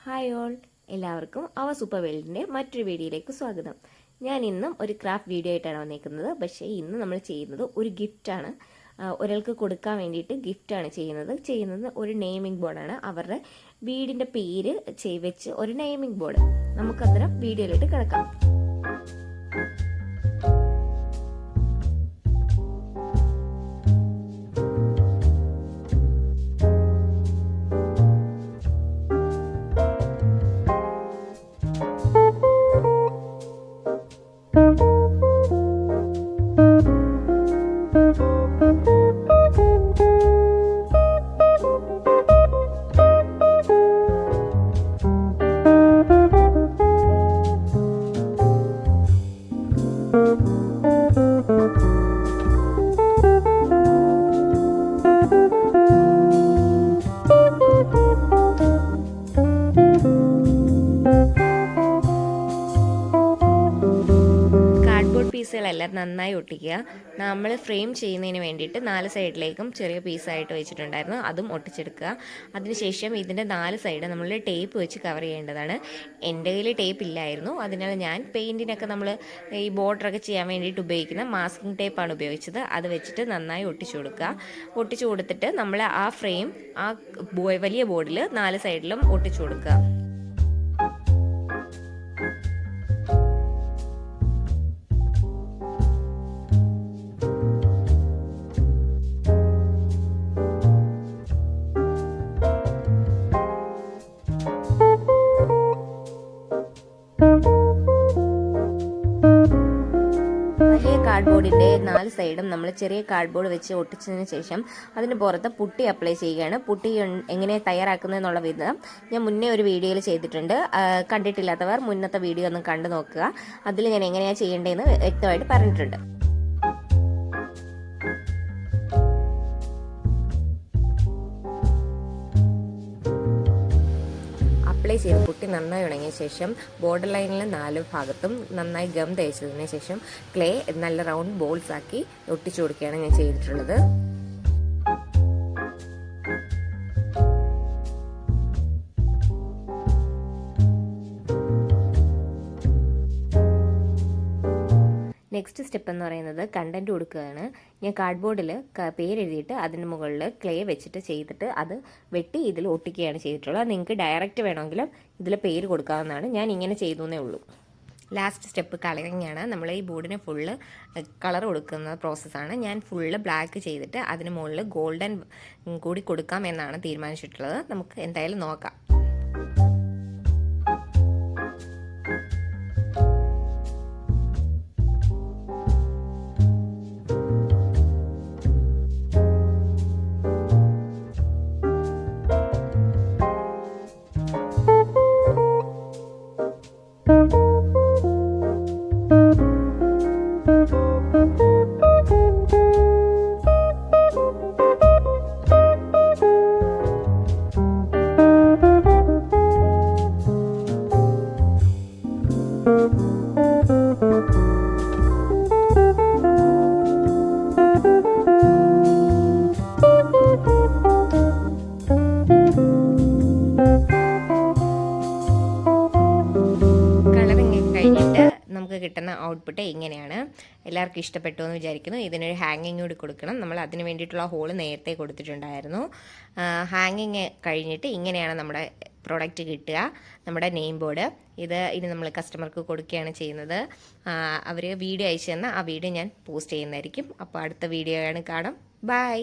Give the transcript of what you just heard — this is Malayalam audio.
ഹായ് ഓൾ, എല്ലാവർക്കും അവർ സൂപ്പർ വേൾഡിൻ്റെ മറ്റൊരു വീഡിയോയിലേക്ക് സ്വാഗതം. ഞാൻ ഇന്നും ഒരു ക്രാഫ്റ്റ് വീഡിയോ ആയിട്ടാണ് വന്നിരിക്കുന്നത്. പക്ഷേ ഇന്ന് നമ്മൾ ചെയ്യുന്നത് ഒരു ഗിഫ്റ്റാണ്. ഒരാൾക്ക് കൊടുക്കാൻ വേണ്ടിയിട്ട് ഗിഫ്റ്റാണ് ചെയ്യുന്നത് ഒരു നെയിമിംഗ് ബോർഡാണ്. അവരുടെ വീടിൻ്റെ പേര് വെച്ച് ഒരു നെയിമിംഗ് ബോർഡ്. നമുക്കന്നേരം വീഡിയോയിലോട്ട് കിടക്കാം. പീസുകളെല്ലാം നന്നായി ഒട്ടിക്കുക. നമ്മൾ ഫ്രെയിം ചെയ്യുന്നതിന് വേണ്ടിയിട്ട് 4 സൈഡിലേക്കും ചെറിയ പീസായിട്ട് വെച്ചിട്ടുണ്ടായിരുന്നു, അതും ഒട്ടിച്ചെടുക്കുക. അതിനുശേഷം ഇതിൻ്റെ 4 സൈഡ് നമ്മൾ ടേപ്പ് വെച്ച് കവർ ചെയ്യേണ്ടതാണ്. എൻ്റെ കയ്യിൽ ടേപ്പ് ഇല്ലായിരുന്നു, അതിനാൽ ഞാൻ പെയിൻറ്റിനൊക്കെ നമ്മൾ ഈ ബോർഡറൊക്കെ ചെയ്യാൻ വേണ്ടിയിട്ട് ഉപയോഗിക്കുന്ന മാസ്കിംഗ് ടേപ്പാണ് ഉപയോഗിച്ചത്. അത് വെച്ചിട്ട് നന്നായി ഒട്ടിച്ചു കൊടുക്കുക. ഒട്ടിച്ചു കൊടുത്തിട്ട് നമ്മൾ ആ ഫ്രെയിം ആ വലിയ ബോർഡിൽ 4 സൈഡിലും ഒട്ടിച്ചു കൊടുക്കുക. വലിയ കാർഡ്ബോർഡിൻ്റെ 4 സൈഡും നമ്മൾ ചെറിയ കാർഡ്ബോർഡ് വെച്ച് ഒട്ടിച്ചതിന് ശേഷം അതിന് പുറത്ത് പുട്ടി അപ്ലൈ ചെയ്യുകയാണ്. പുട്ടി എങ്ങനെ തയ്യാറാക്കുന്നതെന്നുള്ള വിധം ഞാൻ മുന്നേ ഒരു വീഡിയോയിൽ ചെയ്തിട്ടുണ്ട്. കണ്ടിട്ടില്ലാത്തവർ മുന്നത്തെ വീഡിയോ ഒന്ന് കണ്ടു നോക്കുക. അതിൽ ഞാൻ എങ്ങനെയാണ് ചെയ്യേണ്ടതെന്ന് വ്യക്തമായിട്ട് പറഞ്ഞിട്ടുണ്ട്. അപ്ലൈ ചെയ്ത് പുട്ടി നന്നായി ഉണങ്ങിയ ശേഷം ബോർഡർ ലൈനിലെ 4 ഭാഗത്തും നന്നായി ഗം തേച്ചതിന് ശേഷം ക്ലേ നല്ല റൗണ്ട് ബോൾസ് ആക്കി ഒട്ടിച്ചു കൊടുക്കുകയാണ് ഞാൻ ചെയ്തിട്ടുള്ളത്. നെക്സ്റ്റ് സ്റ്റെപ്പ് എന്ന് പറയുന്നത് കണ്ടൻറ്റ് കൊടുക്കുകയാണ്. ഞാൻ കാർഡ്ബോർഡിൽ പേരെഴുതിയിട്ട് അതിന് മുകളിൽ ക്ലേ വെച്ചിട്ട് ചെയ്തിട്ട് അത് വെട്ടി ഇതിൽ ഒട്ടിക്കുകയാണ് ചെയ്തിട്ടുള്ളത്. നിങ്ങൾക്ക് ഡയറക്റ്റ് വേണമെങ്കിലും ഇതിൽ പേര് കൊടുക്കാവുന്നതാണ്. ഞാൻ ഇങ്ങനെ ചെയ്തു എന്നേ ഉള്ളൂ. ലാസ്റ്റ് സ്റ്റെപ്പ് കളറിംഗ് ആണ്. നമ്മൾ ഈ ബോർഡിന് ഫുള്ള് കളർ കൊടുക്കുന്ന പ്രോസസ്സാണ്. ഞാൻ ഫുള്ള് ബ്ലാക്ക് ചെയ്തിട്ട് അതിന് മുകളിൽ ഗോൾഡൻ കൂടി കൊടുക്കാം എന്നാണ് തീരുമാനിച്ചിട്ടുള്ളത്. നമുക്ക് എന്തായാലും നോക്കാം. നമുക്ക് കിട്ടുന്ന ഔട്ട്പുട്ട് ഇങ്ങനെയാണ്. എല്ലാവർക്കും ഇഷ്ടപ്പെട്ടു എന്ന് വിചാരിക്കുന്നു. ഇതിനൊരു ഹാങ്ങിങ് കൂടി കൊടുക്കണം. നമ്മൾ അതിന് വേണ്ടിയിട്ടുള്ള ഹോള് നേരത്തെ കൊടുത്തിട്ടുണ്ടായിരുന്നു. ഹാങ്ങിങ് കഴിഞ്ഞിട്ട് ഇങ്ങനെയാണ് നമ്മുടെ പ്രോഡക്റ്റ് കിട്ടുക, നമ്മുടെ നെയിം ബോർഡ്. ഇനി നമ്മൾ കസ്റ്റമർക്ക് കൊടുക്കുകയാണ് ചെയ്യുന്നത്. അവർ വീഡിയോ അയച്ചു തന്നാൽ ആ വീഡിയോ ഞാൻ പോസ്റ്റ് ചെയ്യുന്നതായിരിക്കും. അപ്പോൾ അടുത്ത വീഡിയോ കാണാം. ബൈ.